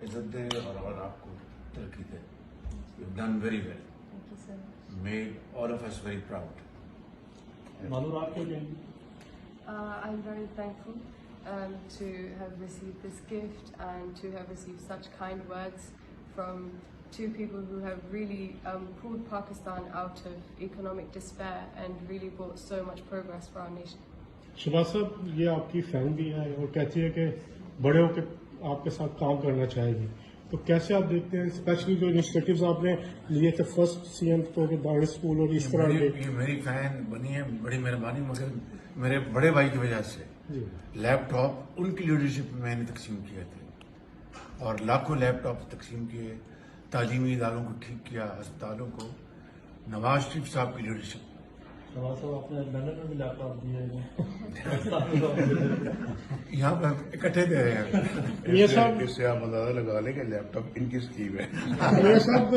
इज्जत दे और आपको तरक्की दे. You've done very well. Thank you so much. Made all of us very proud. Malur आप क्या कहेंगे? I'm very thankful to have received this gift and to have received such kind words from two people who have really pulled Pakistan out of economic despair and really brought so much progress for our nation. Shahbaz साहब, ये आपकी fan भी है और कहती है कि बड़े होकर आपके साथ काम करना चाहेगी, तो कैसे आप देखते हैं स्पेशली जो इनिशिएटिव्स आपने लिए थे फर्स्ट सीएम तो दाड़ स्कूल और इस तरह के? ये मेरी फैन बनी है, बड़ी मेहरबानी, मगर मेरे बड़े भाई की वजह से लैपटॉप उनकी लीडरशिप में मैंने तकसीम किए थे और लाखों लैपटॉप तकसीम किए, तालीमी इदारों को ठीक किया, अस्पतालों को, नवाज शरीफ साहब की लीडरशिप. शहबाज साहब, आपने लंदन में भी लैपटॉप दिए हैं. यहाँ पर इकट्ठे दे रहे हैं. ये सब इससे आप अंदाजा लगा लें कि लैपटॉप इनकी स्कीम है. ये सब